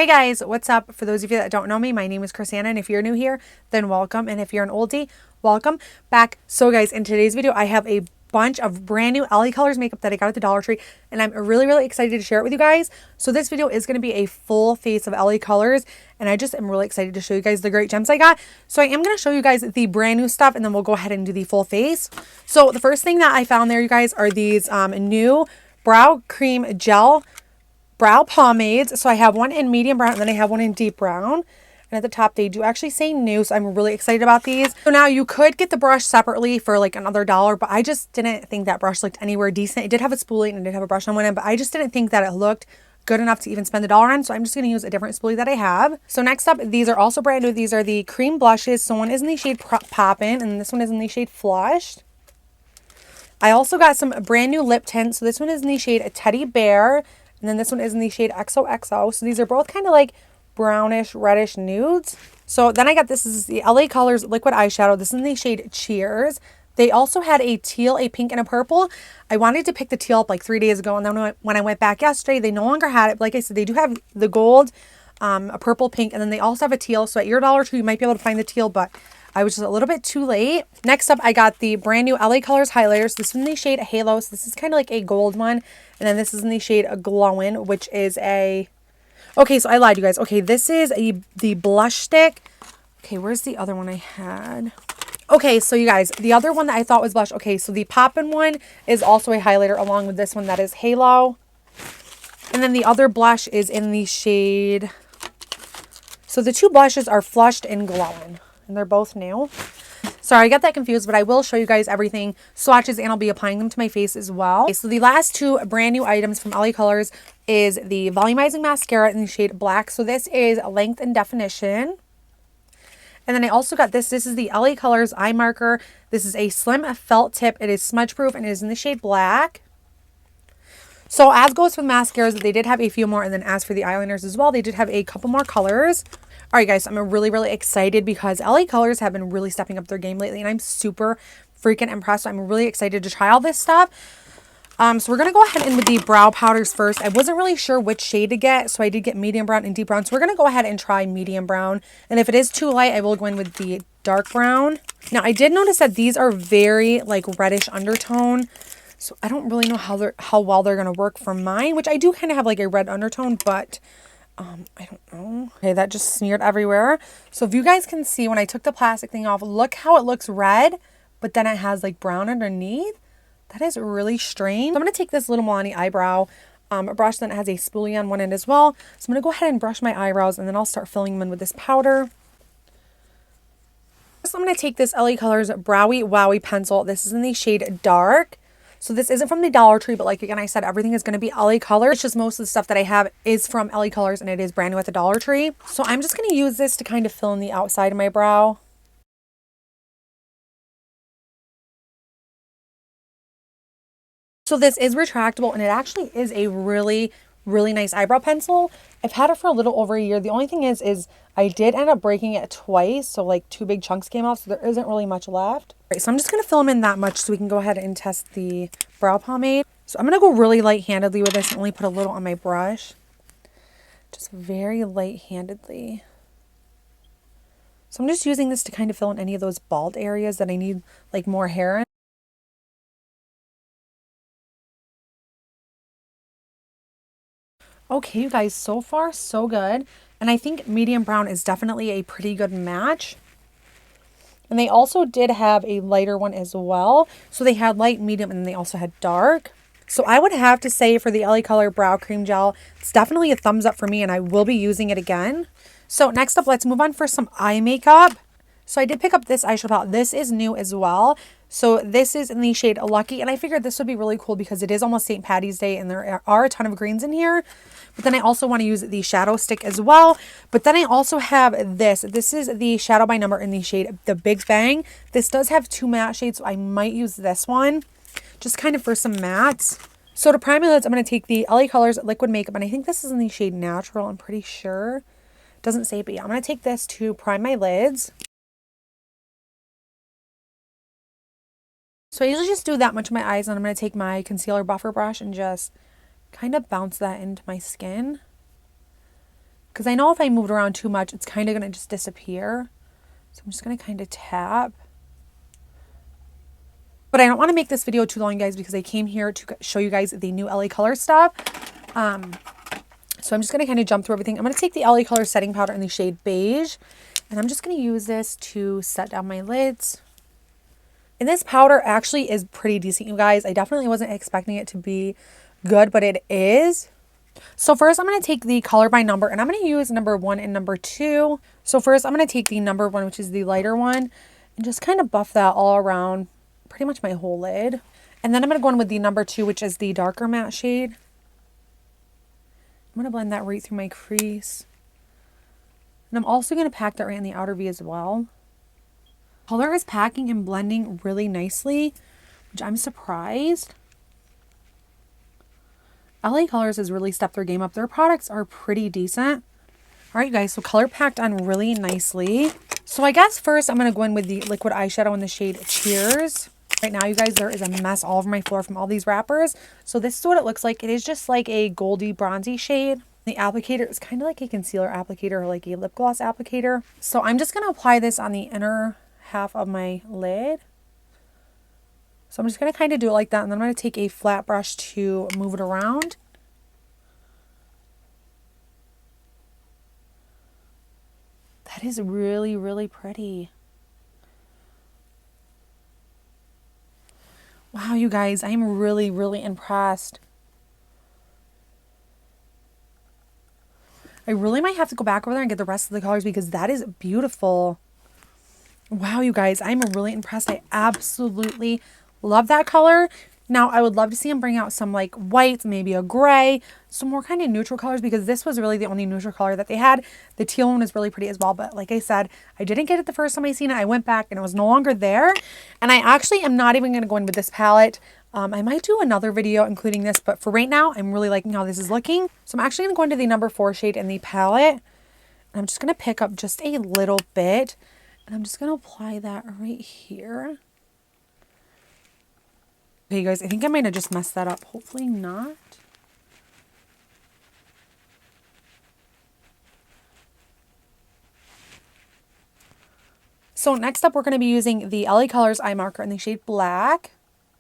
Hey guys, what's up? For those of you that don't know me, my name is Crissanna, and if you're new here, then welcome. And if you're an oldie, welcome back. So guys, in today's video, I have a bunch of brand new LA Colors makeup that I got at the Dollar Tree, and I'm really excited to share it with you guys. So this video is going to be a full face of LA Colors, and I just am really excited to show you guys the great gems I got. So I am going to show you guys the brand new stuff, and then we'll go ahead and do the full face. So the first thing that I found there, you guys, are these new brow cream gel brow pomades. So I have one in medium brown and then I have one in deep brown. And at the top, they do actually say new, so I'm really excited about these. So now you could get the brush separately for like another $1, but I just didn't think that brush looked anywhere decent. It did have a spoolie and it did have a brush on one end, but I just didn't think that it looked good enough to even spend the $1 on. So I'm just going to use a different spoolie that I have. So next up, these are also brand new. These are the cream blushes. So one is in the shade Poppin' and this one is in the shade Flushed. I also got some brand new lip tints. So this one is in the shade Teddy Bear. And then this one is in the shade Xoxo. So these are both kind of like brownish, reddish nudes. So then I got this is the LA Colors liquid eyeshadow. This is in the shade Cheers. They also had a teal, a pink, and a purple. I wanted to pick the teal up like 3 days ago. And then when I went back yesterday, they no longer had it. Like I said, they do have the gold, a purple, pink, and then they also have a teal. So at your Dollar Tree, you might be able to find the teal, but I was just a little bit too late. Next up, I got the brand new LA Colors highlighters. This is in the shade Halo. So this is kind of like a gold one. And then this is in the shade Glowin', which is a... Okay, so I lied, you guys. Okay, this is the blush stick. Okay, where's the other one I had? Okay, so you guys, the other one that I thought was blush. Okay, so the Poppin' one is also a highlighter along with this one that is Halo. And then the other blush is in the shade... So the two blushes are Flushed and Glowin'. And they're both new. Sorry, I got that confused, but I will show you guys everything, swatches, and I'll be applying them to my face as well. Okay, so the last two brand new items from LA Colors is the volumizing mascara in the shade Black. So this is Length and Definition. And then I also got this. This is the LA Colors eye marker. This is a slim felt tip. It is smudge proof and it is in the shade Black. So as goes for the mascaras, they did have a few more. And then as for the eyeliners as well, they did have a couple more colors. All right, guys, I'm really excited because LA Colors have been really stepping up their game lately, and I'm super freaking impressed. So I'm really excited to try all this stuff. So we're going to go ahead and with the brow powders first. I wasn't really sure which shade to get, so I did get medium brown and deep brown. So we're going to go ahead and try medium brown. And if it is too light, I will go in with the dark brown. Now, I did notice that these are very, like, reddish undertone. So I don't really know how well they're going to work for mine, which I do kind of have, like, a red undertone, but... I don't know. Okay, that just smeared everywhere. So if you guys can see when I took the plastic thing off, look how it looks red, but then it has like brown underneath. That is really strange. So I'm going to take this little Milani eyebrow brush that has a spoolie on one end as well. So I'm going to go ahead and brush my eyebrows and then I'll start filling them in with this powder. So I'm going to take this LA Colors Browy Wowie pencil. This is in the shade Dark. So this isn't from the Dollar Tree, but like again, I said, everything is going to be LA Colors. It's just most of the stuff that I have is from LA Colors and it is brand new at the Dollar Tree. So I'm just going to use this to kind of fill in the outside of my brow. So this is retractable and it actually is a really nice eyebrow pencil. I've had it for a little over a year. The only thing is I did end up breaking it twice. So like 2 big chunks came off. So there isn't really much left. All right, so I'm just going to fill them in that much so we can go ahead and test the brow pomade. So I'm going to go really light-handedly with this and only put a little on my brush. Just very light-handedly. So I'm just using this to kind of fill in any of those bald areas that I need like more hair in. Okay, you guys, so far so good. And I think medium brown is definitely a pretty good match. And they also did have a lighter one as well. So they had light, medium, and they also had dark. So I would have to say for the LA Color Brow Cream Gel, it's definitely a thumbs up for me and I will be using it again. So next up, let's move on for some eye makeup. So I did pick up this eyeshadow palette. This is new as well. So this is in the shade Lucky. And I figured this would be really cool because it is almost St. Patty's Day and there are a ton of greens in here. But then I also want to use the shadow stick as well. But then I also have this. This is the Shadow by Number in the shade The Big Bang. This does have 2 matte shades, so I might use this one just kind of for some mattes. So to prime my lids, I'm going to take the LA Colors Liquid Makeup. And I think this is in the shade Natural. I'm pretty sure. Doesn't say, but yeah, I'm going to take this to prime my lids. So I usually just do that much of my eyes, and I'm going to take my concealer buffer brush and just kind of bounce that into my skin. because I know if I move it around too much, it's kind of going to just disappear. So I'm just going to kind of tap. But I don't want to make this video too long, guys, because I came here to show you guys the new LA Color stuff. So I'm just going to kind of jump through everything. I'm going to take the LA Color setting powder in the shade Beige. And I'm just going to use this to set down my lids. And this powder actually is pretty decent, you guys. I definitely wasn't expecting it to be good, but it is. So first I'm going to take the color by number, and I'm going to use number 1 and number 2. So first I'm going to take the number 1, which is the lighter one, and just kind of buff that all around pretty much my whole lid. And then I'm going to go in with the number 2, which is the darker matte shade. I'm going to blend that right through my crease. And I'm also going to pack that right in the outer V as well. Color is packing and blending really nicely, which I'm surprised. LA Colors has really stepped their game up. Their products are pretty decent. All right, you guys, so color packed on really nicely. So I guess first I'm going to go in with the liquid eyeshadow in the shade Cheers. Right now, you guys, there is a mess all over my floor from all these wrappers. So this is what it looks like. It is just like a goldy bronzy shade. The applicator is kind of like a concealer applicator or like a lip gloss applicator. So I'm just going to apply this on the inner half of my lid. So I'm just going to kind of do it like that. And then I'm going to take a flat brush to move it around. That is really, really pretty. Wow, you guys, I'm really, really impressed. I really might have to go back over there and get the rest of the colors because that is beautiful. Wow, you guys, I'm really impressed. I absolutely love that color. Now, I would love to see them bring out some like whites, maybe a gray, some more kind of neutral colors because this was really the only neutral color that they had. The teal one is really pretty as well. But like I said, I didn't get it the first time I seen it. I went back and it was no longer there. And I actually am not even going to go in with this palette. I might do another video including this, but for right now, I'm really liking how this is looking. So I'm actually going to go into the number 4 shade in the palette. And I'm just going to pick up just a little bit. And I'm just going to apply that right here. Okay, guys, I think I might have just messed that up. Hopefully not. So next up, we're going to be using the LA Colors eye marker in the shade Black.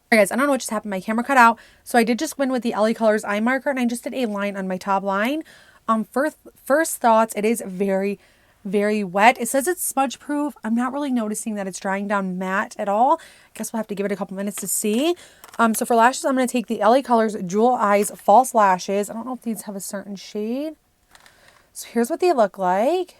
All right, guys, I don't know what just happened. My camera cut out. So I did just go in with the LA Colors eye marker, and I just did a line on my top line. First thoughts, it is very, very wet. It says it's smudge proof. I'm not really noticing that it's drying down matte at all. I guess we'll have to give it a couple minutes to see. So for lashes, I'm going to take the LA Colors Jewel Eyes False Lashes. I don't know if these have a certain shade. So here's what they look like.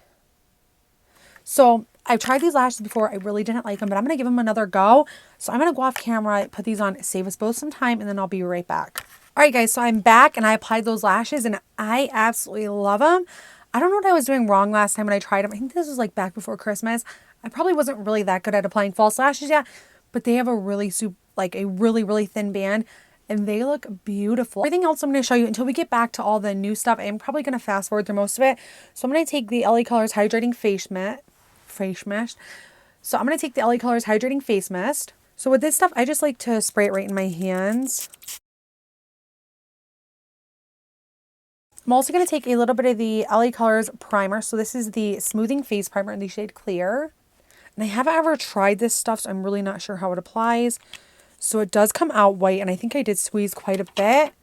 So I've tried these lashes before. I really didn't like them, but I'm going to give them another go. So I'm going to go off camera, put these on, save us both some time, and then I'll be right back. All right, guys, so I'm back and I applied those lashes and I absolutely love them. I don't know what I was doing wrong last time when I tried them. I think this was like back before Christmas. I probably wasn't really that good at applying false lashes yet, but they have a really really thin band and they look beautiful. Everything else I'm going to show you until we get back to all the new stuff. I'm probably going to fast forward through most of it. So I'm going to take the LA Colors Hydrating Face Mist. So I'm going to take the LA Colors Hydrating Face Mist. So with this stuff, I just like to spray it right in my hands. I'm also going to take a little bit of the LA Colors primer. So this is the Smoothing Face Primer in the shade Clear. And I haven't ever tried this stuff, so I'm really not sure how it applies. So it does come out white, and I think I did squeeze quite a bit.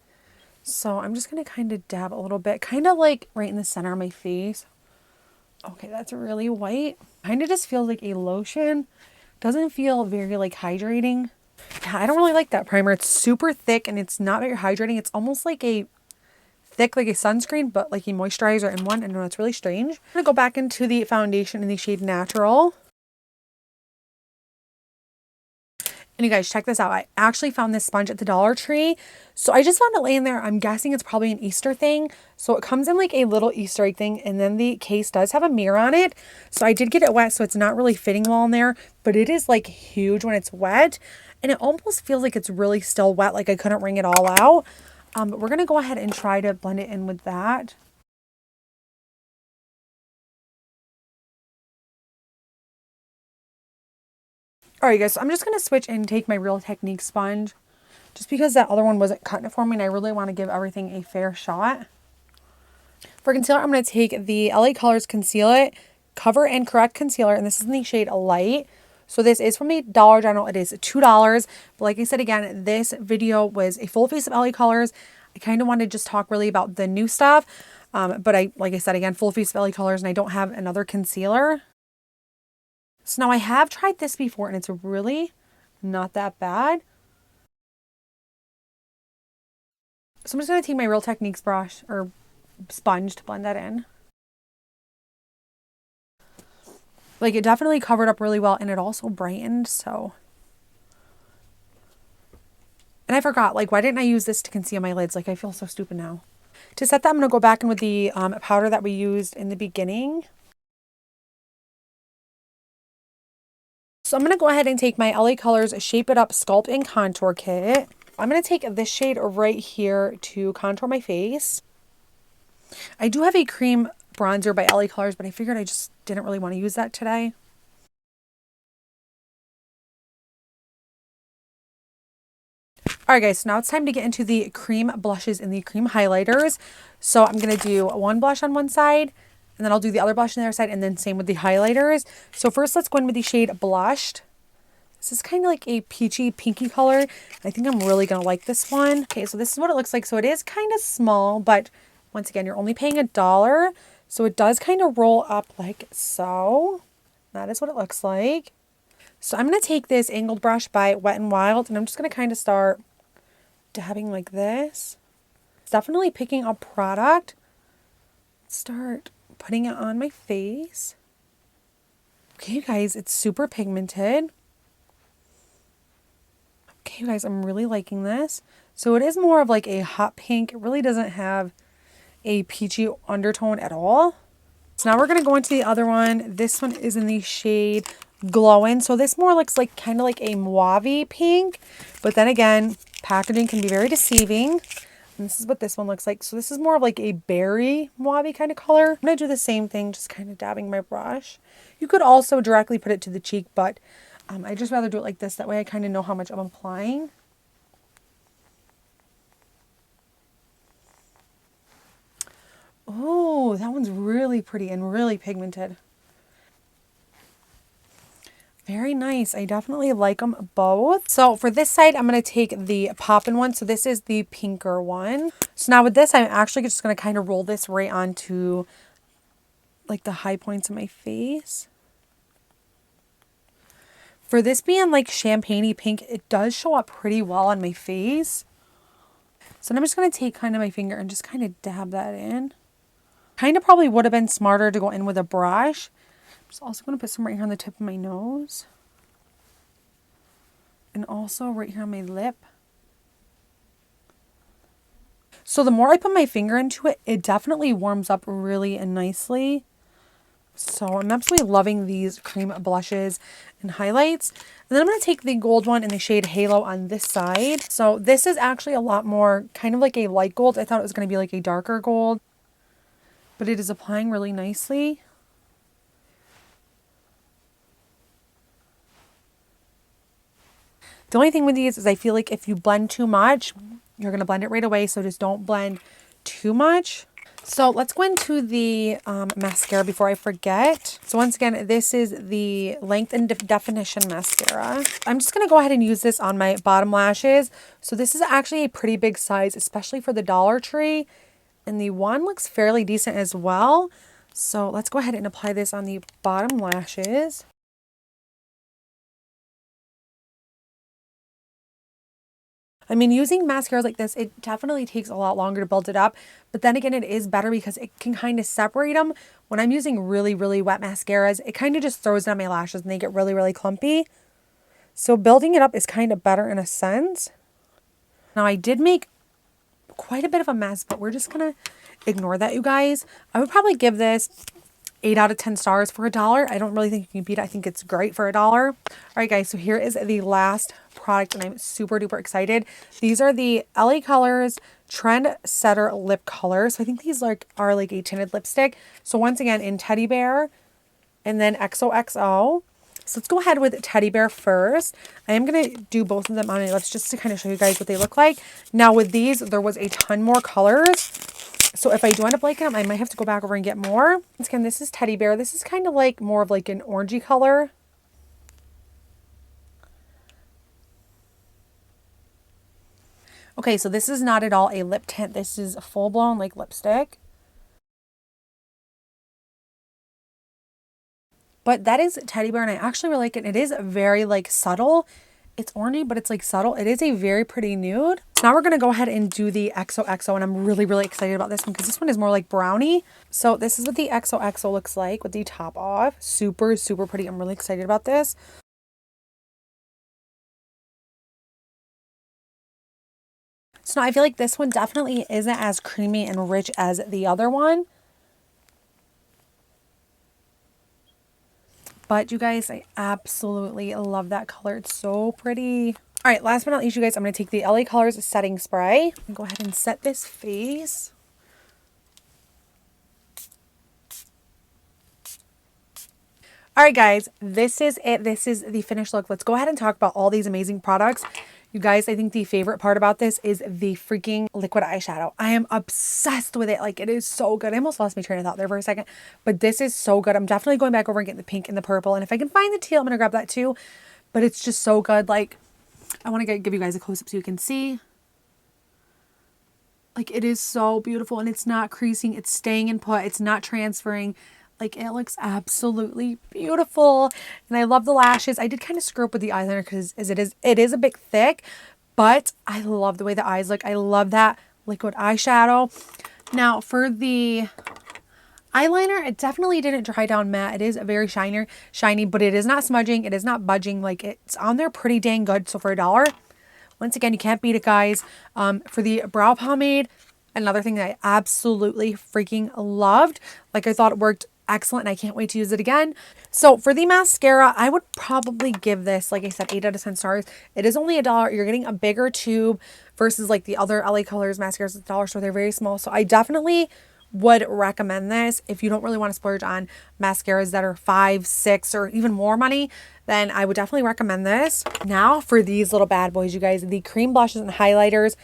So I'm just going to kind of dab a little bit, kind of like right in the center of my face. Okay, that's really white. Kind of just feels like a lotion. Doesn't feel very like hydrating. Yeah, I don't really like that primer. It's super thick and it's not very hydrating. It's almost like a thick, like a sunscreen, but like a moisturizer in one. I know it's really strange. I'm going to go back into the foundation in the shade Natural. And you guys, check this out. I actually found this sponge at the Dollar Tree. So I just found it laying there. I'm guessing it's probably an Easter thing. So it comes in like a little Easter egg thing. And then the case does have a mirror on it. So I did get it wet, so it's not really fitting well in there. But it is like huge when it's wet. And it almost feels like it's really still wet, like I couldn't wring it all out. But we're going to go ahead and try to blend it in with that. All right, guys, so I'm just going to switch and take my Real Technique sponge just because that other one wasn't cutting it for me and I really want to give everything a fair shot. For concealer, I'm going to take the LA Colors Conceal It Cover and Correct Concealer, and this is in the shade Light. So this is from the Dollar General. It is $2. But like I said, again, this video was a full face of LA Colors. I kind of wanted to just talk really about the new stuff. But like I said, again, full face of LA Colors, and I don't have another concealer. So now I have tried this before, and it's really not that bad. So I'm just going to take my Real Techniques brush or sponge to blend that in. Like, it definitely covered up really well, and it also brightened, so. And I forgot, like, why didn't I use this to conceal my lids? Like, I feel so stupid now. To set that, I'm going to go back in with the powder that we used in the beginning. So I'm going to go ahead and take my LA Colors Shape It Up Sculpt and Contour Kit. I'm going to take this shade right here to contour my face. I do have a cream bronzer by LA Colors, but I figured I just didn't really want to use that today. Alright guys, so now it's time to get into the cream blushes and the cream highlighters. So I'm going to do one blush on one side, and then I'll do the other blush on the other side, and then same with the highlighters. So first let's go in with the shade Blushed. This is kind of like a peachy pinky color. I think I'm really going to like this one. Okay, so this is what it looks like. So it is kind of small, but once again, you're only paying $1. So it does kind of roll up like so. That is what it looks like. So I'm going to take this angled brush by Wet n Wild, and I'm just going to kind of start dabbing like this. It's definitely picking up product. Start putting it on my face. Okay, you guys, it's super pigmented. Okay, you guys, I'm really liking this. So it is more of like a hot pink. It really doesn't have a peachy undertone at all. So now we're going to go into the other one. This one is in the shade Glowing. So this more looks like kind of like a mauve pink. But then again, packaging can be very deceiving. And this is what this one looks like. So this is more of like a berry mauve kind of color. I'm going to do the same thing, just kind of dabbing my brush. You could also directly put it to the cheek, but I just rather do it like this. That way I kind of know how much I'm applying. Oh, that one's really pretty and really pigmented. Very nice. I definitely like them both. So for this side, I'm going to take the Poppin' one. So this is the pinker one. So now with this, I'm actually just going to kind of roll this right onto like the high points of my face. For this being like champagne-y pink, it does show up pretty well on my face. So I'm just going to take kind of my finger and just kind of dab that in. Kind of probably would have been smarter to go in with a brush. I'm just also going to put some right here on the tip of my nose. And also right here on my lip. So the more I put my finger into it, it definitely warms up really nicely. So I'm absolutely loving these cream blushes and highlights. And then I'm going to take the gold one in the shade Halo on this side. So this is actually a lot more kind of like a light gold. I thought it was going to be like a darker gold. But it is applying really nicely. The only thing with these is I feel like if you blend too much, you're going to blend it right away. So just don't blend too much. So let's go into the mascara before I forget. So once again, this is the Length and Definition Mascara. I'm just going to go ahead and use this on my bottom lashes. So this is actually a pretty big size, especially for the Dollar Tree. And the one looks fairly decent as well. So let's go ahead and apply this on the bottom lashes. I mean, using mascaras like this, it definitely takes a lot longer to build it up. But then again, it is better because it can kind of separate them. When I'm using really, really wet mascaras, it kind of just throws down my lashes and they get really, really clumpy. So building it up is kind of better in a sense. Now, I did make quite a bit of a mess, but we're just going to ignore that, you guys. I would probably give this 8 out of 10 stars for $1. I don't really think you can beat it. I think it's great for $1. All right, guys, so here is the last product, and I'm super duper excited. These are the LA Colors Trend Setter Lip Color. So I think these are like a tinted lipstick. So once again, in Teddy Bear and then XOXO. So let's go ahead with Teddy Bear first. I am going to do both of them on my lips just to kind of show you guys what they look like. Now with these, there was a ton more colors. So if I do end up liking them, I might have to go back over and get more. Again, this is Teddy Bear. This is kind of like more of like an orangey color. Okay, so this is not at all a lip tint. This is a full-blown like lipstick. But that is Teddy Bear, and I actually really like it. It is very like subtle. It's orangey, but it's like subtle. It is a very pretty nude. Now we're going to go ahead and do the Xoxo, and I'm really, really excited about this one because this one is more like brownie. So this is what the Xoxo looks like with the top off. Super, super pretty. I'm really excited about this. So now I feel like this one definitely isn't as creamy and rich as the other one. But you guys, I absolutely love that color. It's so pretty. All right, last but not least, you guys, I'm going to take the LA Colors setting spray and go ahead and set this face. All right, guys, this is it. This is the finished look. Let's go ahead and talk about all these amazing products. You guys, I think the favorite part about this is the freaking liquid eyeshadow. I am obsessed with it. Like, it is so good. I almost lost my train of thought there for a second, but this is so good. I'm definitely going back over and getting the pink and the purple. And if I can find the teal, I'm going to grab that too. But it's just so good. Like, I want to give you guys a close-up so you can see. Like, it is so beautiful, and it's not creasing. It's staying in put. It's not transferring. Like, it looks absolutely beautiful. And I love the lashes. I did kind of screw up with the eyeliner because it is a bit thick, but I love the way the eyes look. I love that liquid eyeshadow. Now, for the eyeliner, it definitely didn't dry down matte. It is very shiny, but it is not smudging. It is not budging. Like, it's on there pretty dang good. So for $1, once again, you can't beat it, guys. For the brow pomade, another thing that I absolutely freaking loved. Like, I thought it worked excellent, and I can't wait to use it again. So for the mascara, I would probably give this, like I said, 8 out of 10 stars. It is only $1. You're getting a bigger tube versus like the other LA Colors mascaras at the dollar store. They're very small. So I definitely would recommend this. If you don't really want to splurge on mascaras that are $5, $6, or even more money, then I would definitely recommend this. Now for these little bad boys, you guys, the cream blushes and highlighters,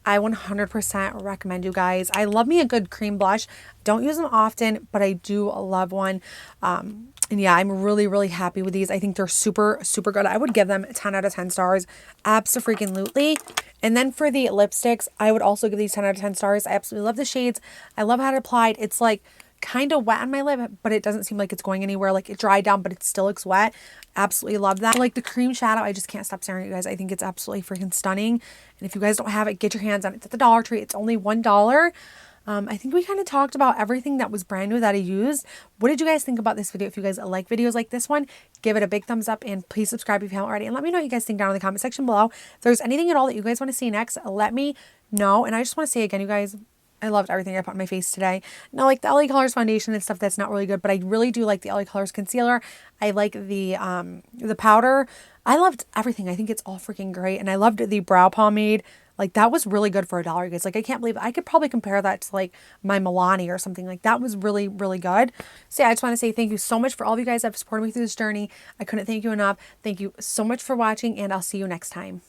I 100% recommend you guys. I love me a good cream blush. Don't use them often, but I do love one. And yeah, I'm really, really happy with these. I think they're super, super good. I would give them 10 out of 10 stars. Abso-freaking-lutely. And then for the lipsticks, I would also give these 10 out of 10 stars. I absolutely love the shades. I love how it applied. It's like kind of wet on my lip, but it doesn't seem like it's going anywhere. Like, it dried down, but it still looks wet. Absolutely love that. Like the cream shadow, I just can't stop staring at you guys. I think it's absolutely freaking stunning. And if you guys don't have it, get your hands on it. It's at the Dollar Tree. It's only $1. I think we kind of talked about everything that was brand new that I used. What did you guys think about this video? If you guys like videos like this one, give it a big thumbs up, and please subscribe if you haven't already. And let me know what you guys think down in the comment section below. If there's anything at all that you guys want to see next, let me know. And I just want to say again, you guys, I loved everything I put on my face today. Now, like the LA Colors foundation and stuff, that's not really good, but I really do like the LA Colors concealer. I like the powder. I loved everything. I think it's all freaking great. And I loved the brow pomade. Like, that was really good for $1, you guys. Like, I can't believe I could probably compare that to like my Milani or something. Like, that was really, really good. So yeah, I just want to say thank you so much for all of you guys that have supported me through this journey. I couldn't thank you enough. Thank you so much for watching, and I'll see you next time.